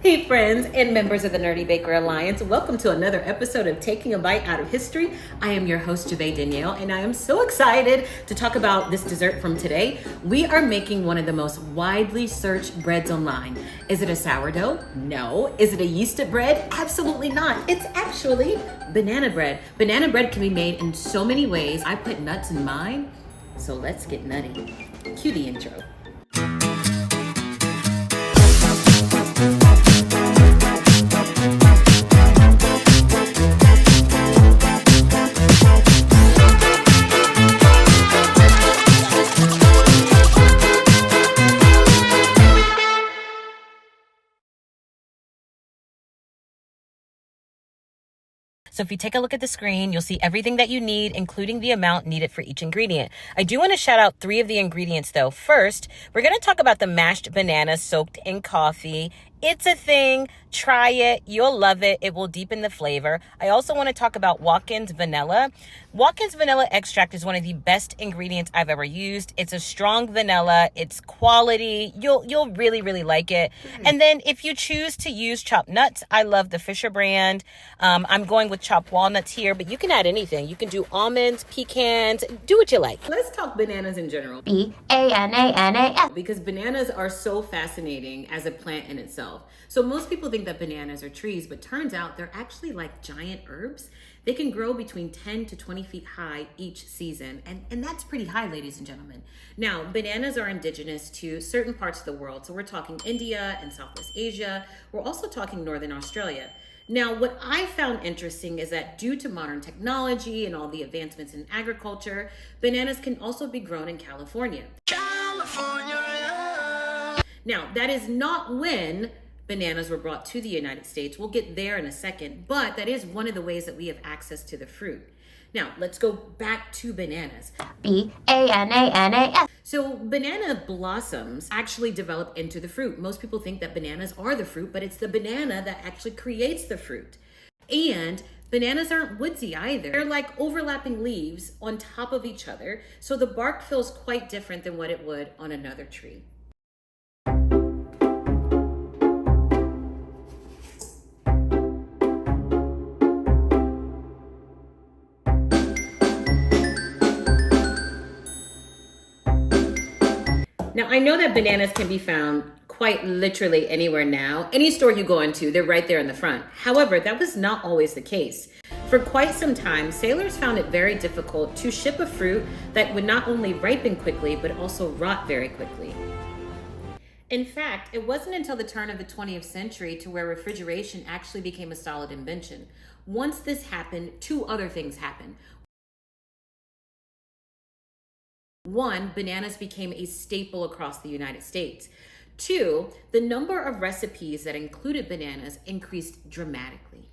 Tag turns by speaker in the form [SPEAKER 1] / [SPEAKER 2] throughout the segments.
[SPEAKER 1] Hey friends and members of the Nerdy Baker Alliance, welcome to another episode of Taking a Bite Out of History. I am your host, Jave Danielle, and I am so excited to talk about this dessert from today. We are making one of the most widely searched breads online. Is it a sourdough? No. Is it a yeasted bread? Absolutely not. It's actually banana bread. Banana bread can be made in so many ways. I put nuts in mine, so let's get nutty. Cue the intro. So if you take a look at the screen, you'll see everything that you need, including the amount needed for each ingredient. I do want to shout out 3 of the ingredients though. First, we're going to talk about the mashed bananas soaked in coffee. It's a thing. Try it. You'll love it. It will deepen the flavor. I also want to talk about Watkins vanilla. Watkins vanilla extract is one of the best ingredients I've ever used. It's a strong vanilla. It's quality. You'll really like it. And then if you choose to use chopped nuts, I love the Fisher brand. I'm going with chopped walnuts here, but you can add anything. You can do almonds, pecans, do what you like. Let's talk bananas in general.
[SPEAKER 2] B-A-N-A-N-A-S.
[SPEAKER 1] Because bananas are so fascinating as a plant in itself. So most people think that bananas are trees, but turns out they're actually like giant herbs. They can grow between 10 to 20 feet high each season. And that's pretty high, ladies and gentlemen. Now, bananas are indigenous to certain parts of the world. So we're talking India and Southwest Asia. We're also talking Northern Australia. Now, what I found interesting is that due to modern technology and all the advancements in agriculture, bananas can also be grown in California. Now, that is not when bananas were brought to the United States. We'll get there in a second, but that is one of the ways that we have access to the fruit. Now, let's go back to bananas.
[SPEAKER 2] B-A-N-A-N-A-S.
[SPEAKER 1] So banana blossoms actually develop into the fruit. Most people think that bananas are the fruit, but it's the banana that actually creates the fruit. And bananas aren't woodsy either. They're like overlapping leaves on top of each other. So the bark feels quite different than what it would on another tree. Now, I know that bananas can be found quite literally anywhere now. Any store you go into, they're right there in the front. However, that was not always the case. For quite some time, sailors found it very difficult to ship a fruit that would not only ripen quickly, but also rot very quickly. In fact, it wasn't until the turn of the 20th century to where refrigeration actually became a solid invention. Once this happened, 2 other things happened. 1, bananas became a staple across the United States. 2, the number of recipes that included bananas increased dramatically.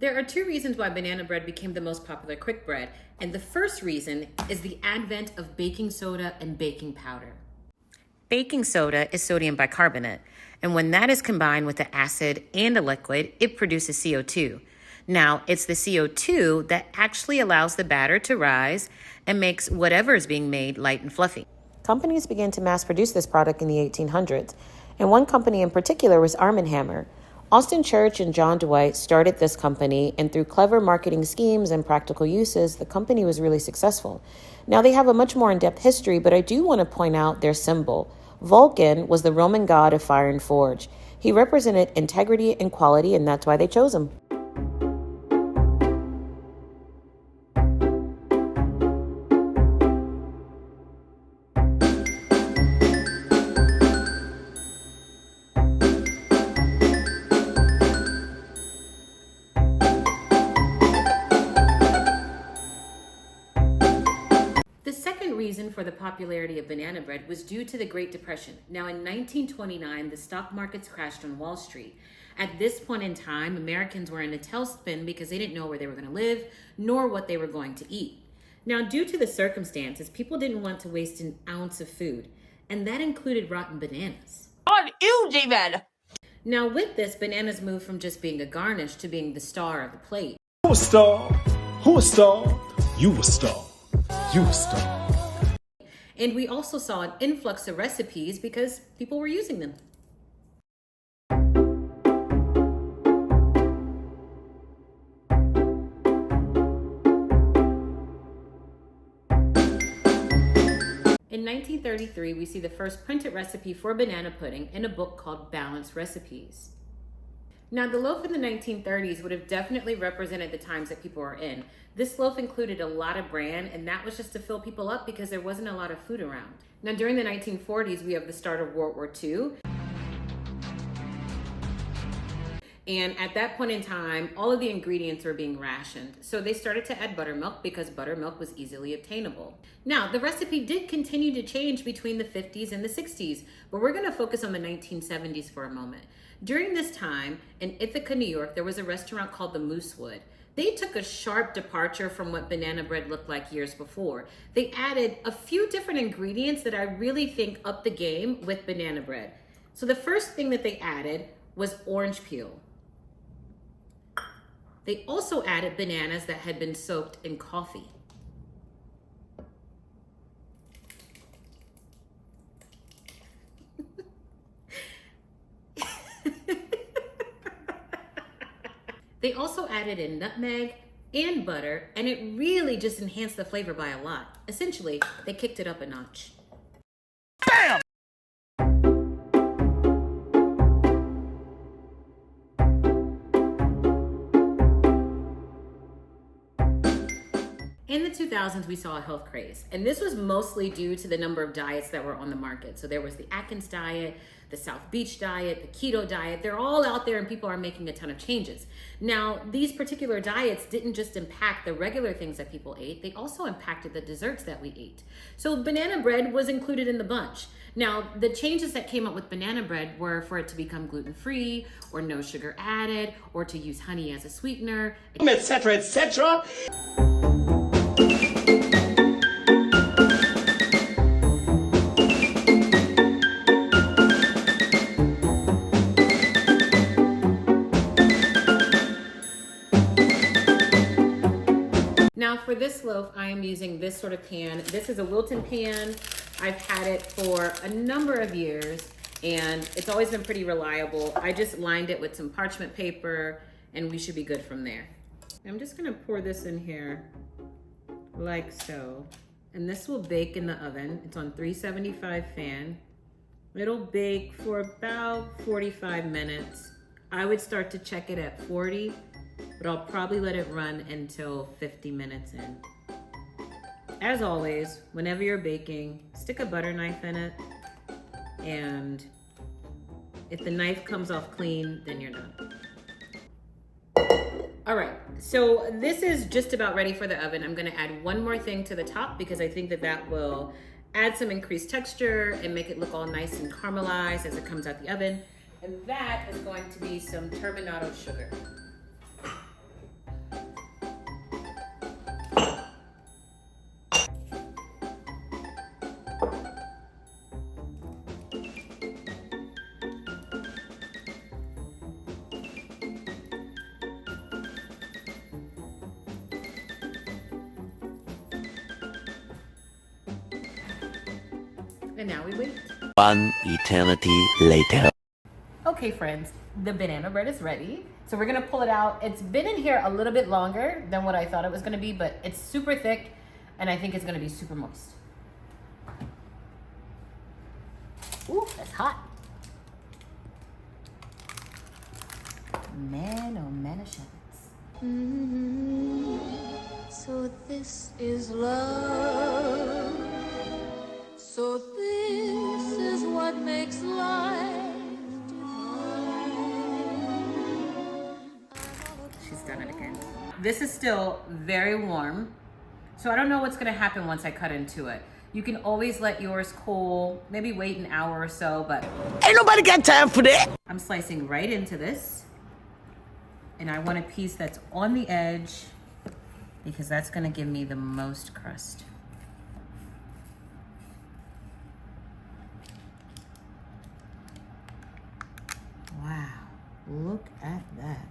[SPEAKER 1] There are 2 reasons why banana bread became the most popular quick bread, and the first reason is the advent of baking soda and baking powder. Baking soda is sodium bicarbonate, and when that is combined with the acid and a liquid, it produces CO2. Now, it's the CO2 that actually allows the batter to rise and makes whatever is being made light and fluffy. Companies began to mass produce this product in the 1800s, and one company in particular was Arm & Hammer. Austin Church and John Dwight started this company, and through clever marketing schemes and practical uses, the company was really successful. Now, they have a much more in-depth history, but I do want to point out their symbol. Vulcan was the Roman god of fire and forge. He represented integrity and quality, and that's why they chose him. Reason for the popularity of banana bread was due to the Great Depression. Now, in 1929, the stock markets crashed on Wall Street. At this point in time, Americans were in a tailspin because they didn't know where they were going to live, nor what they were going to eat. Now, due to the circumstances, people didn't want to waste an ounce of food, and that included rotten bananas.
[SPEAKER 2] Uneven.
[SPEAKER 1] Now with this, bananas moved from just being a garnish to being the star of the plate.
[SPEAKER 3] Who a star? Who a star? You a star. You a star.
[SPEAKER 1] And we also saw an influx of recipes because people were using them. In 1933, we see the first printed recipe for banana pudding in a book called Balanced Recipes. Now, the loaf in the 1930s would have definitely represented the times that people were in. This loaf included a lot of bran, and that was just to fill people up because there wasn't a lot of food around. Now, during the 1940s, we have the start of World War II. And at that point in time, all of the ingredients were being rationed. So they started to add buttermilk because buttermilk was easily obtainable. Now, the recipe did continue to change between the 50s and the 60s, but we're gonna focus on the 1970s for a moment. During this time, in Ithaca, New York, there was a restaurant called the Moosewood. They took a sharp departure from what banana bread looked like years before. They added a few different ingredients that I really think upped the game with banana bread. So the first thing that they added was orange peel. They also added bananas that had been soaked in coffee. They also added in nutmeg and butter, and it really just enhanced the flavor by a lot. Essentially, they kicked it up a notch.
[SPEAKER 3] Bam!
[SPEAKER 1] In the 2000s, we saw a health craze, and this was mostly due to the number of diets that were on the market. So there was the Atkins diet, the South Beach diet, the keto diet. They're all out there and people are making a ton of changes. Now, these particular diets didn't just impact the regular things that people ate, they also impacted the desserts that we ate. So banana bread was included in the bunch. Now, the changes that came up with banana bread were for it to become gluten-free or no sugar added or to use honey as a sweetener,
[SPEAKER 3] Etc. etc.
[SPEAKER 1] Now for this loaf, I am using this sort of pan. This is a Wilton pan. I've had it for a number of years and it's always been pretty reliable. I just lined it with some parchment paper and we should be good from there. I'm just gonna pour this in here like so. And this will bake in the oven. It's on 375 fan. It'll bake for about 45 minutes. I would start to check it at 40, but I'll probably let it run until 50 minutes in. As always, whenever you're baking, stick a butter knife in it, and if the knife comes off clean, then you're done. All right, so this is just about ready for the oven. I'm gonna add one more thing to the top because I think that that will add some increased texture and make it look all nice and caramelized as it comes out the oven. And that is going to be some turbinado sugar. And now we wait.
[SPEAKER 4] One eternity later.
[SPEAKER 1] Okay, friends, the banana bread is ready. So we're gonna pull it out. It's been in here a little bit longer than what I thought it was gonna be, but it's super thick and I think it's gonna be super moist. Ooh, that's hot. Man, oh man of shepherds.
[SPEAKER 5] So this is love. So this is what makes life divine.
[SPEAKER 1] She's done it again. This is still very warm, so I don't know what's gonna happen once I cut into it. You can always let yours cool, maybe wait an hour or so, but
[SPEAKER 4] Ain't nobody got time for that.
[SPEAKER 1] I'm slicing right into this. And I want a piece that's on the edge because that's gonna give me the most crust. Look at that.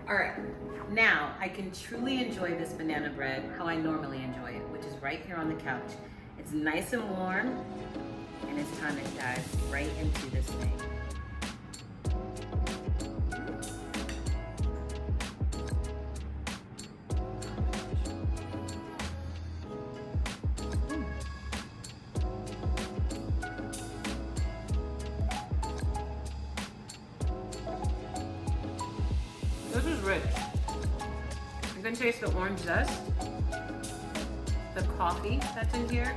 [SPEAKER 1] All right, now I can truly enjoy this banana bread how I normally enjoy it, which is right here on the couch. It's nice and warm, and it's time to dive right into this thing. This is rich. You can taste the orange zest, the coffee that's in here,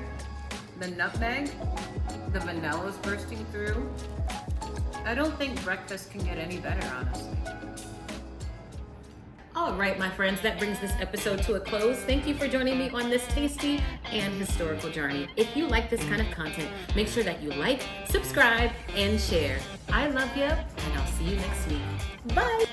[SPEAKER 1] the nutmeg, the vanilla is bursting through. I don't think breakfast can get any better, honestly. All right, my friends, that brings this episode to a close. Thank you for joining me on this tasty and historical journey. If you like this kind of content, make sure that you like, subscribe, and share. I love you, and I'll see you next week. Bye.